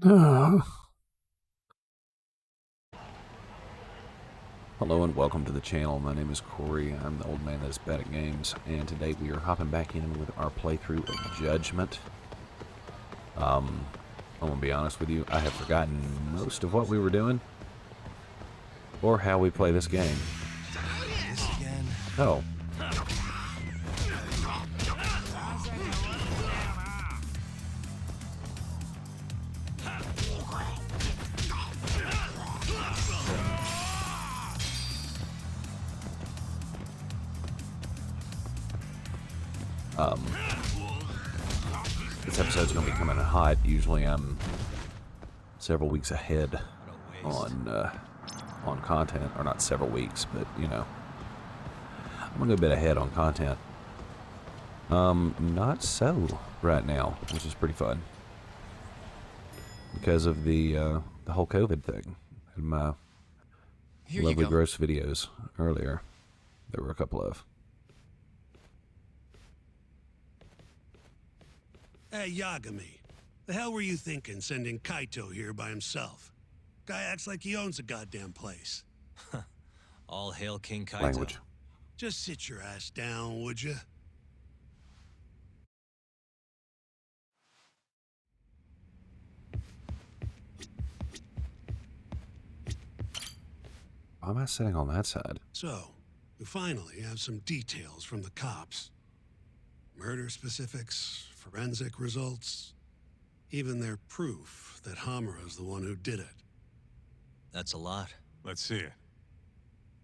Hello and welcome to the channel. My name is Corey. I'm the old man that is bad at games, and today we are hopping back in with our playthrough of Judgment. I'm gonna be honest with you, I have forgotten most of what we were doing or how we play this game. This again? Oh. This episode's gonna be coming hot. Usually I'm several weeks ahead on content, or not several weeks, but you know, I'm gonna go a bit ahead on content. Not so right now, which is pretty fun because of the whole COVID thing. And my lovely gross videos earlier, there were a couple of. Hey, Yagami. The hell were you thinking sending Kaito here by himself? Guy acts like he owns the goddamn place. All hail King Kaito. Language. Just sit your ass down, would you? Why am I sitting on that side? So, we finally have some details from the cops. Murder specifics, forensic results, even their proof that Hamura's the one who did it. That's a lot. Let's see it.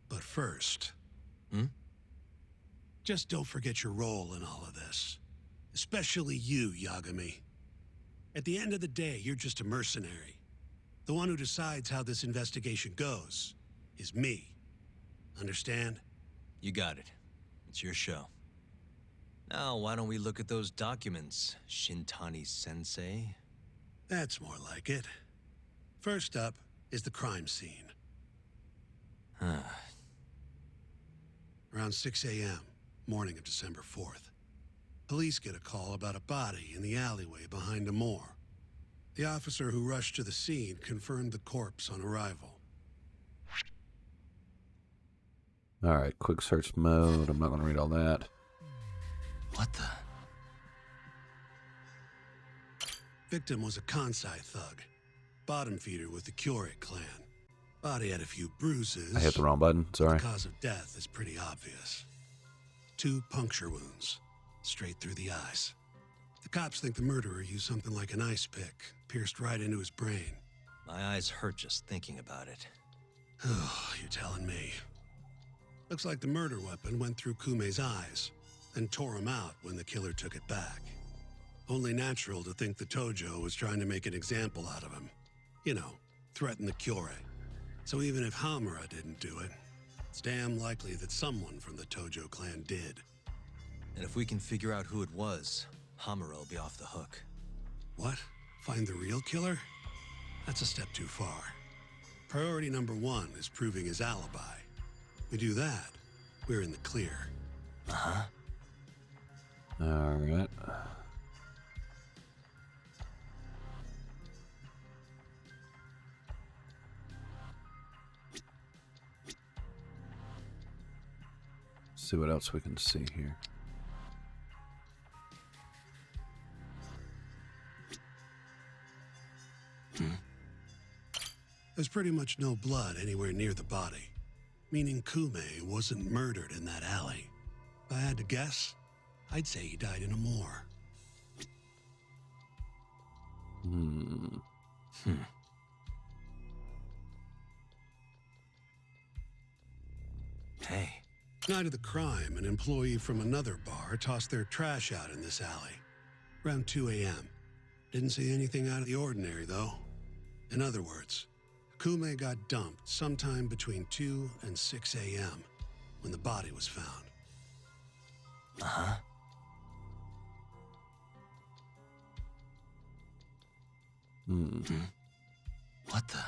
But first... Just don't forget your role in all of this. Especially you, Yagami. At the end of the day, you're just a mercenary. The one who decides how this investigation goes is me. Understand? You got it. It's your show. Now, why don't we look at those documents, Shintani-sensei? That's more like it. First up is the crime scene. Around 6 a.m., morning of December 4th. Police get a call about a body in the alleyway behind a moor. The officer who rushed to the scene confirmed the corpse on arrival. Alright, quick search mode. I'm not going to read all that. What the? Victim was a Kansai thug. Bottom feeder with the Kyorei clan. Body had a few bruises. I hit the wrong button, sorry. The cause of death is pretty obvious. 2 puncture wounds, straight through the eyes. The cops think the murderer used something like an ice pick, pierced right into his brain. My eyes hurt just thinking about it. Oh, you're telling me. Looks like the murder weapon went through Kumei's eyes, then tore him out when the killer took it back. Only natural to think the Tojo was trying to make an example out of him. You know, threaten the Kyorei. So even if Hamura didn't do it, it's damn likely that someone from the Tojo clan did. And if we can figure out who it was, Hamura will be off the hook. What? Find the real killer? That's a step too far. Priority number 1 is proving his alibi. We do that, we're in the clear. Alright. See what else we can see here. There's pretty much no blood anywhere near the body, meaning Kumei wasn't murdered in that alley. If I had to guess, I'd say he died in a moor. Hey. Night of the crime, an employee from another bar tossed their trash out in this alley. Around 2 a.m. Didn't see anything out of the ordinary, though. In other words, Kumei got dumped sometime between 2 and 6 a.m. when the body was found. What the?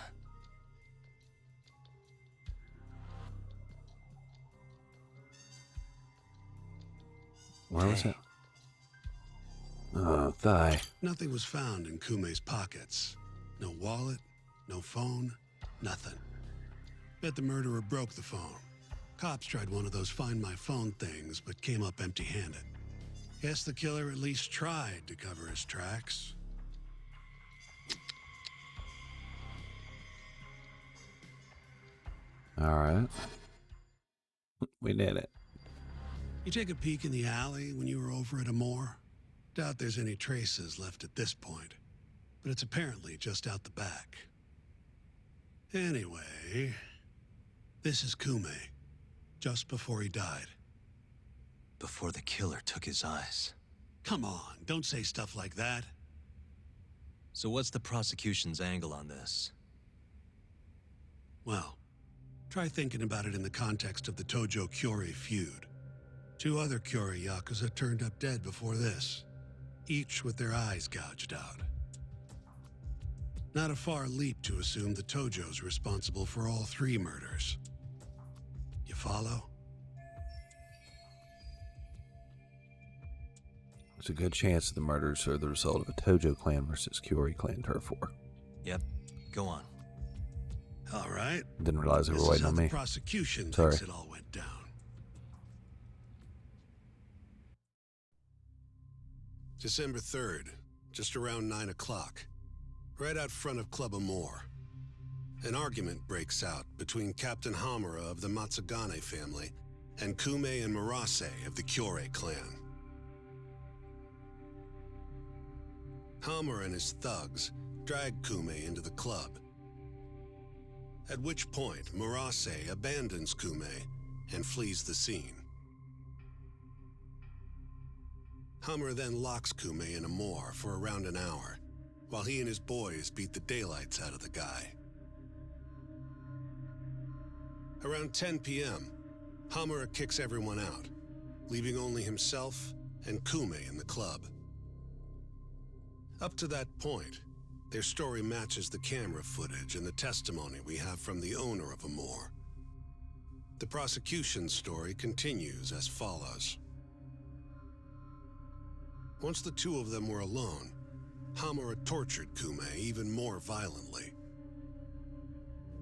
Where was it? Thigh. Nothing was found in Kumei's pockets. No wallet, no phone, nothing. Bet the murderer broke the phone. Cops tried one of those Find My Phone things, but came up empty-handed. Guess the killer at least tried to cover his tracks. All right. We did it. You take a peek in the alley when you were over at Amore? Doubt there's any traces left at this point, but it's apparently just out the back. Anyway, this is Kume, just before he died. Before the killer took his eyes. Come on, don't say stuff like that. So what's the prosecution's angle on this? Well, try thinking about it in the context of the Tojo-Kyori feud. 2 other Kyori Yakuza turned up dead before this, each with their eyes gouged out. Not a far leap to assume the Tojo's responsible for all 3 murders. You follow? There's a good chance that the murders are the result of a Tojo clan versus Kyori clan turf war. Yep, go on. All right. Didn't realize they This were is waiting how on the me. prosecution Sorry. thinks it all went down. December 3rd, just around 9 o'clock, right out front of Club Amore. An argument breaks out between Captain Hamura of the Matsugane family and Kume and Murase of the Kyore clan. Hamura and his thugs drag Kume into the club, at which point Murase abandons Kume and flees the scene. Hamura then locks Kume in Amore for around an hour, while he and his boys beat the daylights out of the guy. Around 10 p.m., Hamura kicks everyone out, leaving only himself and Kume in the club. Up to that point, their story matches the camera footage and the testimony we have from the owner of Amore. The prosecution's story continues as follows. Once the 2 of them were alone, Hamura tortured Kume even more violently.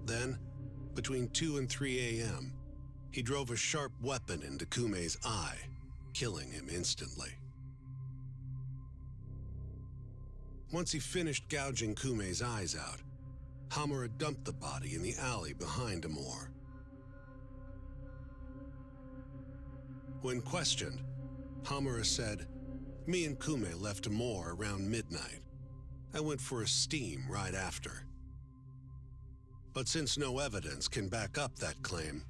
Then, between 2 and 3 a.m., he drove a sharp weapon into Kume's eye, killing him instantly. Once he finished gouging Kume's eyes out, Hamura dumped the body in the alley behind Amore. When questioned, Hamura said, "Me and Kume left Amore around midnight. I went for a steam right after." But since no evidence can back up that claim,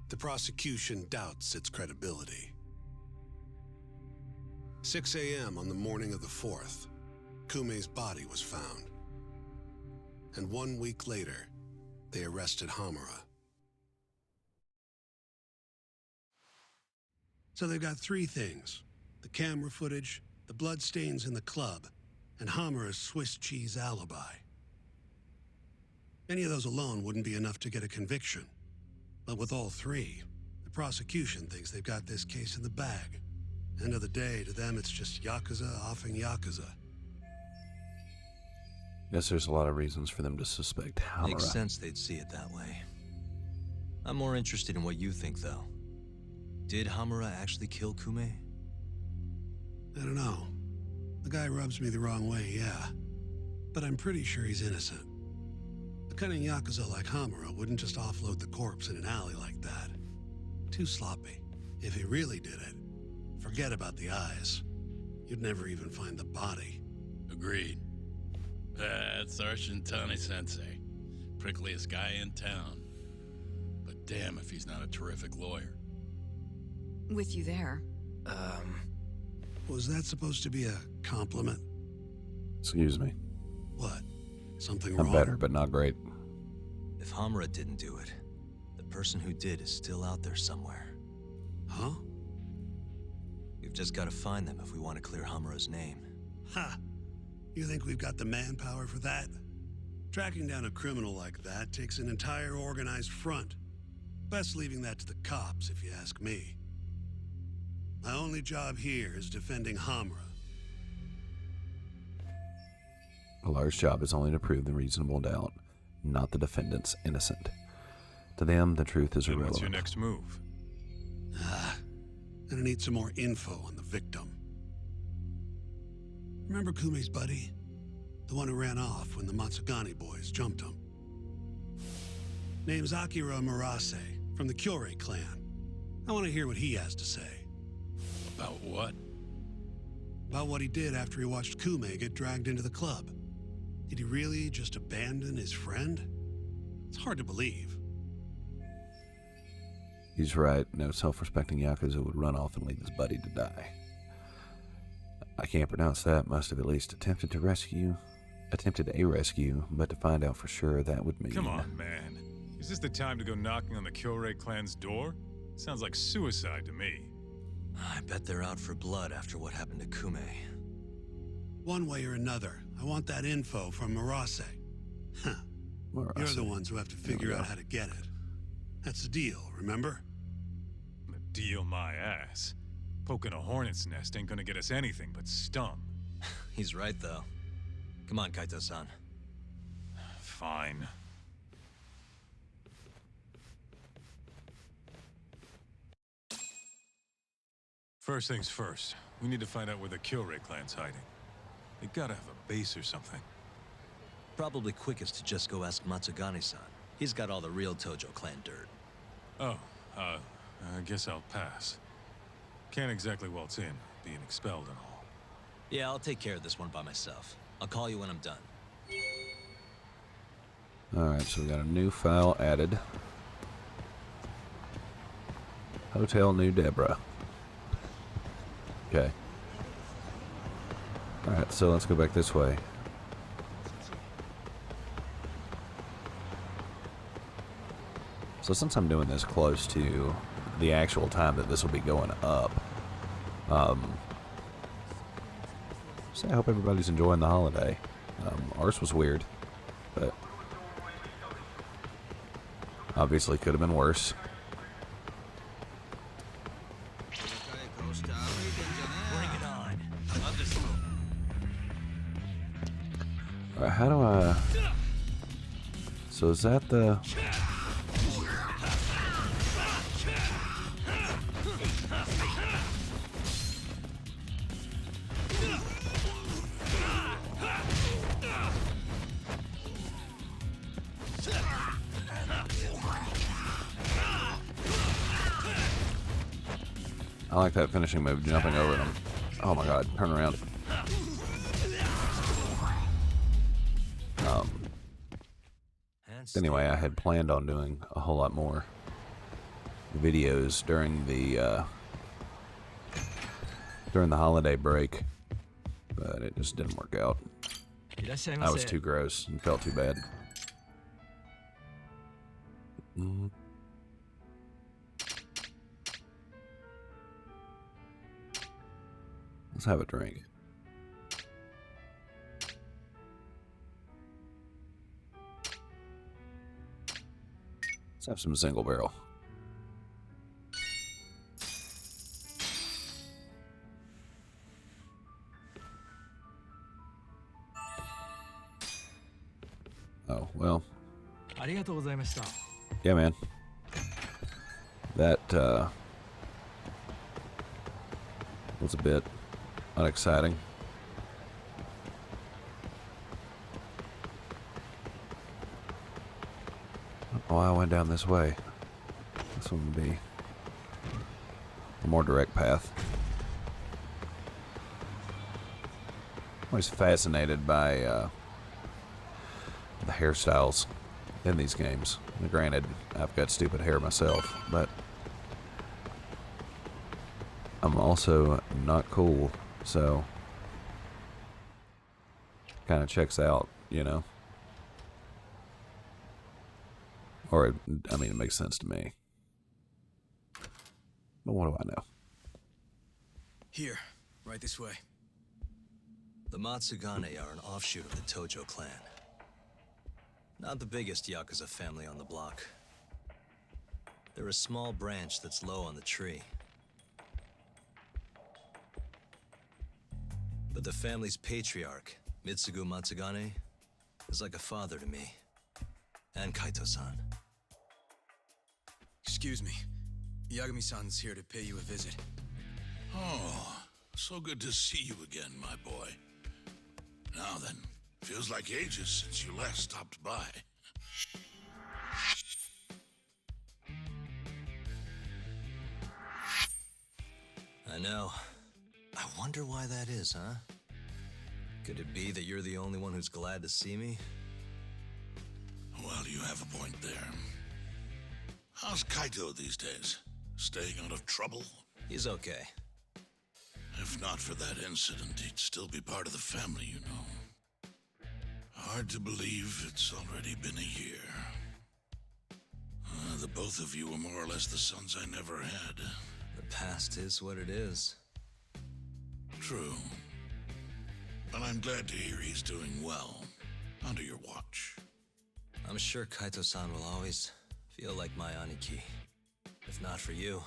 the prosecution doubts its credibility. 6 a.m. on the morning of the 4th, Kume's body was found. And 1 week later, they arrested Hamura. So they've got 3 things: the camera footage, the bloodstains in the club, and Hamura's Swiss cheese alibi. Any of those alone wouldn't be enough to get a conviction. But with all 3, the prosecution thinks they've got this case in the bag. End of the day, to them it's just Yakuza offing Yakuza. Guess there's a lot of reasons for them to suspect Hamura. Makes sense they'd see it that way. I'm more interested in what you think, though. Did Hamura actually kill Kume? I don't know. The guy rubs me the wrong way, yeah. But I'm pretty sure he's innocent. A cunning Yakuza like Hamura wouldn't just offload the corpse in an alley like that. Too sloppy. If he really did it, forget about the eyes. You'd never even find the body. Agreed. That's our Shintani-sensei. Prickliest guy in town. But damn if he's not a terrific lawyer. With you there. Was that supposed to be a compliment? Excuse me. What? Something I'm wrong? better, but not great. If Hamura didn't do it, the person who did is still out there somewhere. Huh? We've just got to find them if we want to clear Hamura's name. Ha! You think we've got the manpower for that? Tracking down a criminal like that takes an entire organized front. Best leaving that to the cops, if you ask me. My only job here is defending Hamura. A lawyer's job is only to prove the reasonable doubt, not the defendant's innocent. To them, the truth is Then irrelevant. what's your next move? Gonna need some more info on the victim. Remember Kume's buddy? The one who ran off when the Matsugani boys jumped him. Name's Akira Murase, from the Kyorei clan. I want to hear what he has to say. About what? About what he did after he watched Kume get dragged into the club. Did he really just abandon his friend? It's hard to believe. He's right. No self-respecting Yakuza would run off and leave his buddy to die. I can't pronounce that. Must have at least attempted a rescue, but to find out for sure, that would mean... Come on, man. Is this the time to go knocking on the Kyorei clan's door? Sounds like suicide to me. I bet they're out for blood after what happened to Kume. One way or another, I want that info from Murase. Huh. You're the ones who have to figure out how to get it. That's the deal, remember? Deal my ass. Poking a hornet's nest ain't gonna get us anything but stung. He's right, though. Come on, Kaito-san. Fine. First things first, we need to find out where the Kyorei clan's hiding. They gotta have a base or something. Probably quickest to just go ask Matsugani-san. He's got all the real Tojo clan dirt. Oh, I guess I'll pass. Can't exactly waltz in, being expelled and all. Yeah, I'll take care of this one by myself. I'll call you when I'm done. Alright, so we got a new file added. Hotel New Deborah. Okay. Alright, so let's go back this way. So since I'm doing this close to the actual time that this will be going up, so I hope everybody's enjoying the holiday. Ours was weird, but obviously could have been worse. Bring it on. Alright, how do I... So is that the... I like that finishing move, jumping over them. Oh my god, turn around. Anyway, I had planned on doing a whole lot more videos during the holiday break, but it just didn't work out. I was too gross and felt too bad. Let's have a drink. Let's have some single barrel. Oh, well. Yeah, man. That was a bit unexciting. Oh, I went down this way. This one would be a more direct path. I'm always fascinated by the hairstyles in these games. Granted, I've got stupid hair myself, but I'm also not cool, so kind of checks out, you know? Or, I mean, it makes sense to me. But what do I know? Here, right this way. The Matsugane are an offshoot of the Tojo clan. Not the biggest Yakuza family on the block. They're a small branch that's low on the tree. But the family's patriarch, Mitsugu Matsugane is like a father to me. And Kaito-san. Excuse me. Yagami-san's here to pay you a visit. Oh, so good to see you again, my boy. Now then, feels like ages since you last stopped by. I know. I wonder why that is, huh? Could it be that you're the only one who's glad to see me? Well, you have a point there. How's Kaito these days? Staying out of trouble? He's okay. If not for that incident, he'd still be part of the family, you know. Hard to believe it's already been a year. The both of you were more or less the sons I never had. The past is what it is. True. But I'm glad to hear he's doing well. Under your watch. I'm sure Kaito-san will always feel like my Aniki. If not for you,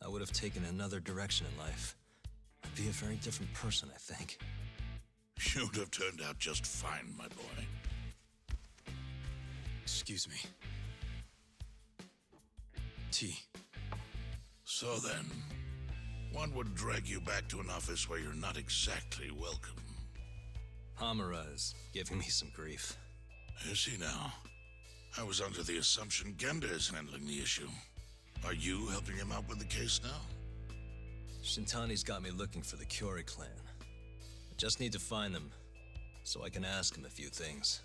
I would have taken another direction in life. I'd be a very different person, I think. You'd have turned out just fine, my boy. Excuse me. Tea. So then, what would drag you back to an office where you're not exactly welcome? Hamura is giving me some grief. Is he now? I was under the assumption Genda is handling the issue. Are you helping him out with the case now? Shintani's got me looking for the Kyori clan. I just need to find them, so I can ask him a few things.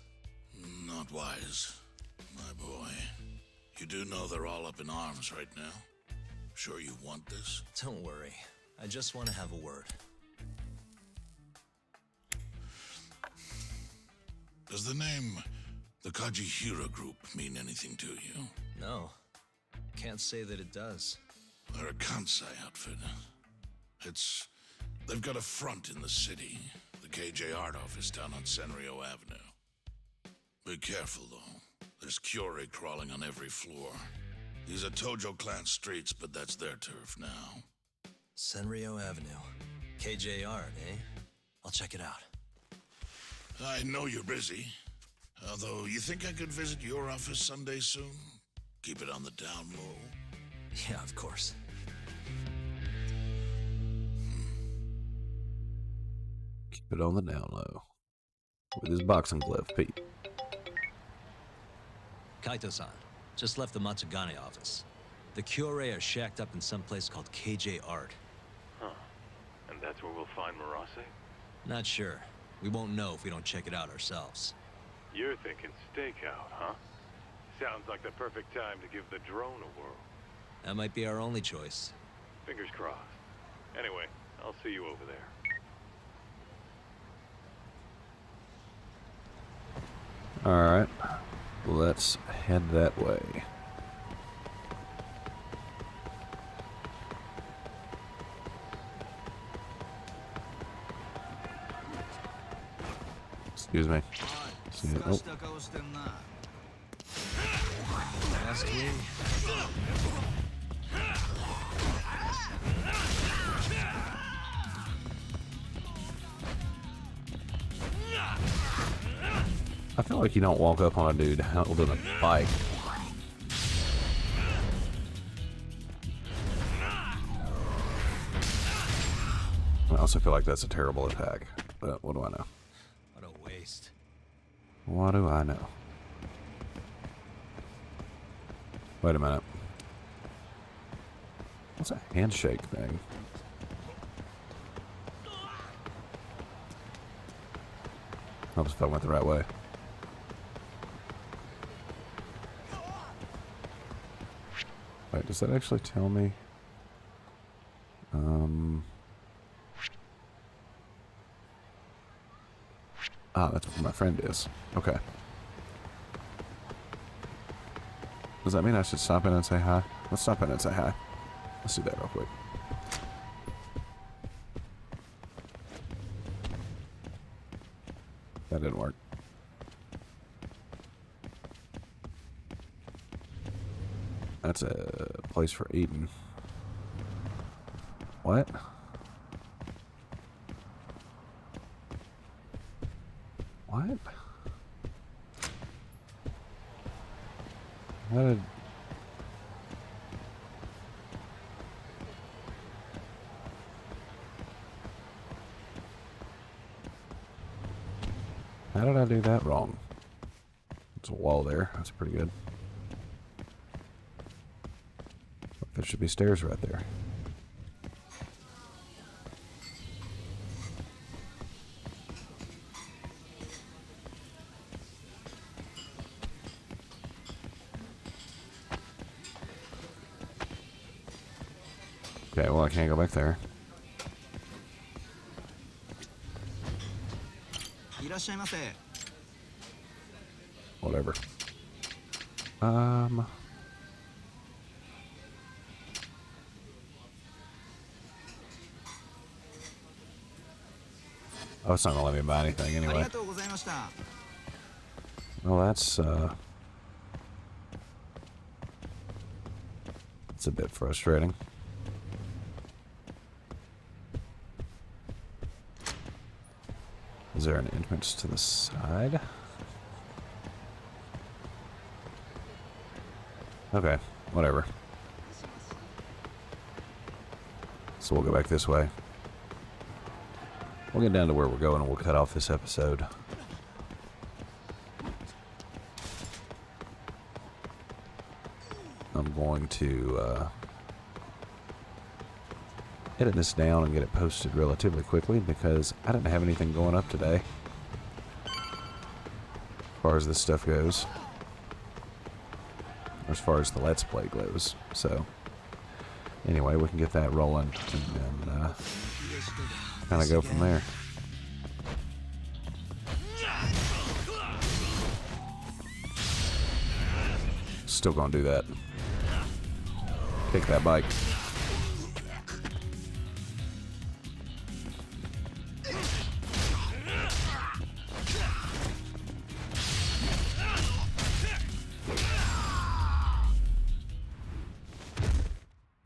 Not wise, my boy. You do know they're all up in arms right now? Sure you want this? Don't worry. I just want to have a word. Does the name the Kajihira Group mean anything to you? No. Can't say that it does. They're a Kansai outfit. They've got a front in the city. The KJ Art office down on Senryo Avenue. Be careful, though. There's Kyori crawling on every floor. These are Tojo clan streets, but that's their turf now. Senryo Avenue. KJ Art, eh? I'll check it out. I know you're busy. Although, you think I could visit your office Sunday soon? Keep it on the down low. Yeah, of course. Keep it on the down low. With his boxing glove, Pete. Kaito-san, just left the Matsugane office. The Kyore are shacked up in some place called KJ Art. Huh. And that's where we'll find Murase? Not sure. We won't know if we don't check it out ourselves. You're thinking stakeout, huh? Sounds like the perfect time to give the drone a whirl. That might be our only choice. Fingers crossed. Anyway, I'll see you over there. Alright. Let's head that way. Excuse me. Oh. Ask me. I feel like you don't walk up on a dude holding a bike. I also feel like that's a terrible attack, but what do I know? What a waste. What do I know? Wait a minute. What's a handshake thing? Helps if I went the right way. Wait, does that actually tell me? Ah, that's where my friend is. Okay. Does that mean I should stop in and say hi? Let's stop in and say hi. Let's do that real quick. That didn't work. That's a place for eating. What? What? How did... How did I do that wrong? There's a wall there. That's pretty good. There should be stairs right there. Okay, well, I can't go back there. Whatever. Oh, it's not gonna let me buy anything anyway. Well, that's a bit frustrating. Is there an entrance to the side? Okay, whatever. So we'll go back this way. We'll get down to where we're going and we'll cut off this episode. I'm going to edit this down and get it posted relatively quickly because I didn't have anything going up today as far as this stuff goes, or as far as the Let's Play goes. So anyway, we can get that rolling and then kind of go from there. Still gonna do that. Take that bike.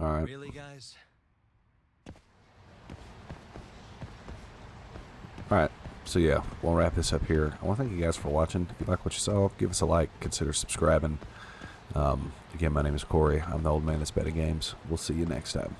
All right. Really, guys? Alright, so yeah, we'll wrap this up here. I want to thank you guys for watching. If you like what you saw, give us a like, consider subscribing. Again, my name is Corey. I'm the old man that's betting games. We'll see you next time.